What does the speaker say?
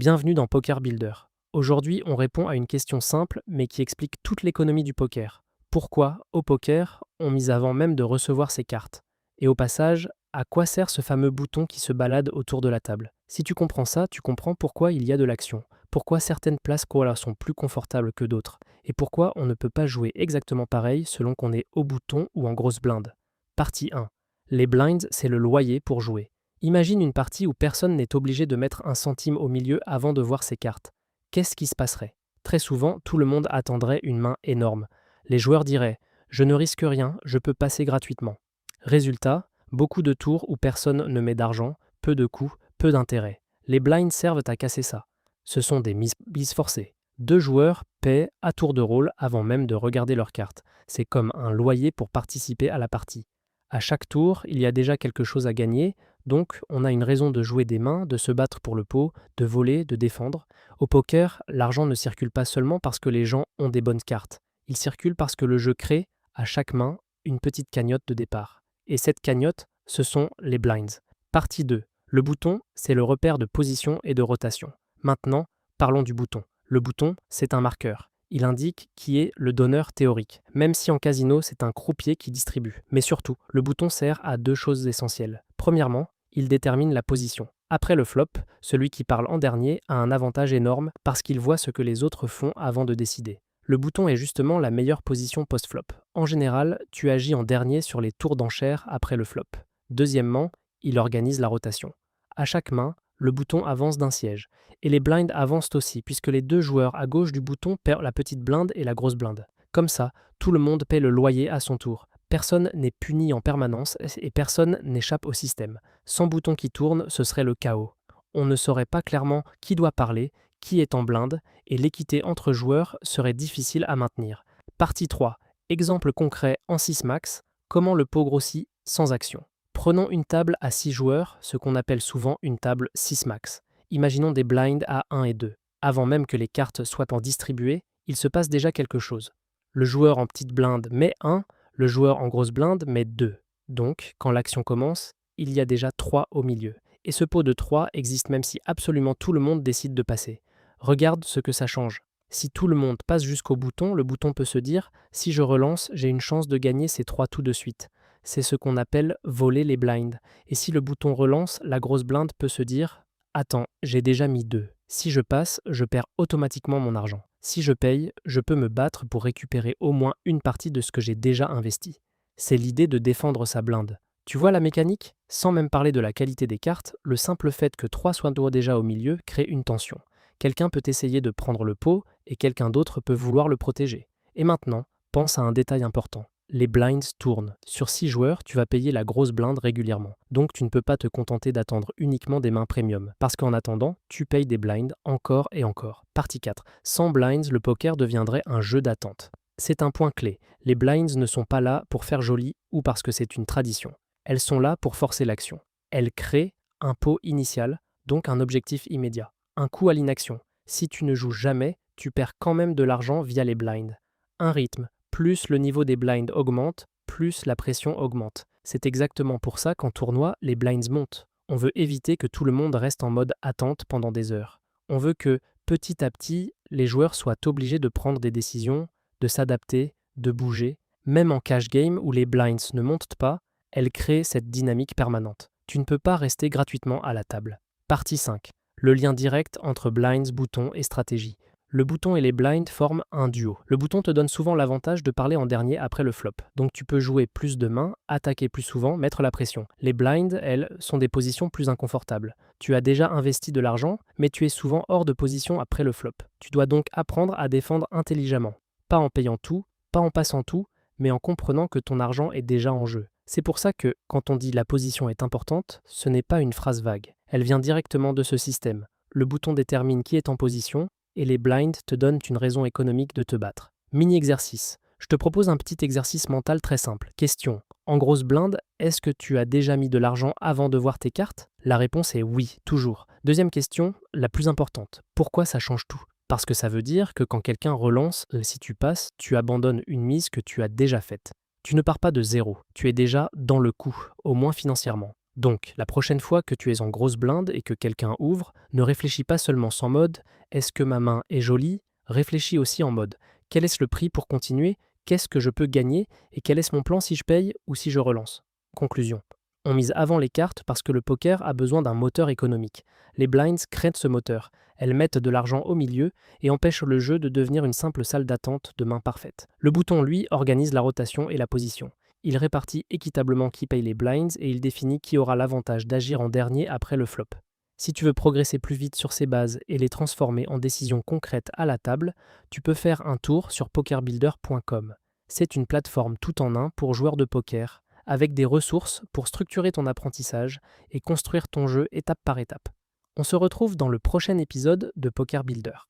Bienvenue dans Poker Builder. Aujourd'hui, on répond à une question simple mais qui explique toute l'économie du poker. Pourquoi, au poker, on mise avant même de recevoir ses cartes? Et au passage, à quoi sert ce fameux bouton qui se balade autour de la table? Si tu comprends ça, tu comprends pourquoi il y a de l'action, pourquoi certaines places voilà, sont plus confortables que d'autres, et pourquoi on ne peut pas jouer exactement pareil selon qu'on est au bouton ou en grosse blinde. Partie 1. Les blinds, c'est le loyer pour jouer. Imagine une partie où personne n'est obligé de mettre un centime au milieu avant de voir ses cartes. Qu'est-ce qui se passerait? Très souvent, tout le monde attendrait une main énorme. Les joueurs diraient: je ne risque rien, je peux passer gratuitement. Résultat, beaucoup de tours où personne ne met d'argent, peu de coups, peu d'intérêt. Les blinds servent à casser ça. Ce sont des mises forcées. Deux joueurs paient à tour de rôle avant même de regarder leurs cartes. C'est comme un loyer pour participer à la partie. À chaque tour, il y a déjà quelque chose à gagner, donc on a une raison de jouer des mains, de se battre pour le pot, de voler, de défendre. Au poker, l'argent ne circule pas seulement parce que les gens ont des bonnes cartes. Il circule parce que le jeu crée, à chaque main, une petite cagnotte de départ. Et cette cagnotte, ce sont les blinds. Partie 2. Le bouton, c'est le repère de position et de rotation. Maintenant, parlons du bouton. Le bouton, c'est un marqueur. Il indique qui est le donneur théorique, même si en casino, c'est un croupier qui distribue. Mais surtout, le bouton sert à deux choses essentielles. Premièrement, il détermine la position. Après le flop, celui qui parle en dernier a un avantage énorme parce qu'il voit ce que les autres font avant de décider. Le bouton est justement la meilleure position post-flop. En général, tu agis en dernier sur les tours d'enchères après le flop. Deuxièmement, il organise la rotation. À chaque main, le bouton avance d'un siège. Et les blinds avancent aussi, puisque les deux joueurs à gauche du bouton perdent la petite blinde et la grosse blinde. Comme ça, tout le monde paie le loyer à son tour. Personne n'est puni en permanence et personne n'échappe au système. Sans bouton qui tourne, ce serait le chaos. On ne saurait pas clairement qui doit parler, qui est en blinde, et l'équité entre joueurs serait difficile à maintenir. Partie 3. Exemple concret en 6 max, comment le pot grossit sans action. Prenons une table à 6 joueurs, ce qu'on appelle souvent une table 6 max. Imaginons des blinds à 1 et 2. Avant même que les cartes soient en distribuées, il se passe déjà quelque chose. Le joueur en petite blinde met 1, le joueur en grosse blinde met 2. Donc, quand l'action commence, il y a déjà 3 au milieu. Et ce pot de 3 existe même si absolument tout le monde décide de passer. Regarde ce que ça change. Si tout le monde passe jusqu'au bouton, le bouton peut se dire: si je relance, j'ai une chance de gagner ces 3 tout de suite. C'est ce qu'on appelle voler les blinds. Et si le bouton relance, la grosse blinde peut se dire: attends, j'ai déjà mis 2. Si je passe, je perds automatiquement mon argent. Si je paye, je peux me battre pour récupérer au moins une partie de ce que j'ai déjà investi. C'est l'idée de défendre sa blinde. Tu vois la mécanique? Sans même parler de la qualité des cartes, le simple fait que 3 soient déjà au milieu crée une tension. Quelqu'un peut essayer de prendre le pot et quelqu'un d'autre peut vouloir le protéger. Et maintenant, pense à un détail important. Les blinds tournent. Sur 6 joueurs, tu vas payer la grosse blinde régulièrement. Donc tu ne peux pas te contenter d'attendre uniquement des mains premium. Parce qu'en attendant, tu payes des blinds encore et encore. Partie 4. Sans blinds, le poker deviendrait un jeu d'attente. C'est un point clé. Les blinds ne sont pas là pour faire joli ou parce que c'est une tradition. Elles sont là pour forcer l'action. Elles créent un pot initial, donc un objectif immédiat. Un coup à l'inaction. Si tu ne joues jamais, tu perds quand même de l'argent via les blinds. Un rythme. Plus le niveau des blinds augmente, plus la pression augmente. C'est exactement pour ça qu'en tournoi, les blinds montent. On veut éviter que tout le monde reste en mode attente pendant des heures. On veut que, petit à petit, les joueurs soient obligés de prendre des décisions, de s'adapter, de bouger. Même en cash game où les blinds ne montent pas, elles créent cette dynamique permanente. Tu ne peux pas rester gratuitement à la table. Partie 5. Le lien direct entre blinds, boutons et stratégie. Le bouton et les blinds forment un duo. Le bouton te donne souvent l'avantage de parler en dernier après le flop. Donc tu peux jouer plus de mains, attaquer plus souvent, mettre la pression. Les blinds, elles, sont des positions plus inconfortables. Tu as déjà investi de l'argent, mais tu es souvent hors de position après le flop. Tu dois donc apprendre à défendre intelligemment. Pas en payant tout, pas en passant tout, mais en comprenant que ton argent est déjà en jeu. C'est pour ça que, quand on dit la position est importante, ce n'est pas une phrase vague. Elle vient directement de ce système. Le bouton détermine qui est en position, et les blinds te donnent une raison économique de te battre. Mini-exercice. Je te propose un petit exercice mental très simple. Question. En grosse blinde, est-ce que tu as déjà mis de l'argent avant de voir tes cartes? La réponse est oui, toujours. Deuxième question, la plus importante. Pourquoi ça change tout? Parce que ça veut dire que quand quelqu'un relance, si tu passes, tu abandonnes une mise que tu as déjà faite. Tu ne pars pas de zéro, tu es déjà dans le coup, au moins financièrement. Donc, la prochaine fois que tu es en grosse blinde et que quelqu'un ouvre, ne réfléchis pas seulement sans mode «Est-ce que ma main est jolie?», réfléchis aussi en mode «Quel est le prix pour continuer? Qu'est-ce que je peux gagner? Et quel est mon plan si je paye ou si je relance?» Conclusion. On mise avant les cartes parce que le poker a besoin d'un moteur économique. Les blinds créent ce moteur. Elles mettent de l'argent au milieu et empêchent le jeu de devenir une simple salle d'attente de main parfaite. Le bouton, lui, organise la rotation et la position. Il répartit équitablement qui paye les blinds et il définit qui aura l'avantage d'agir en dernier après le flop. Si tu veux progresser plus vite sur ces bases et les transformer en décisions concrètes à la table, tu peux faire un tour sur pokerbuilder.com. C'est une plateforme tout en un pour joueurs de poker, avec des ressources pour structurer ton apprentissage et construire ton jeu étape par étape. On se retrouve dans le prochain épisode de Poker Builder.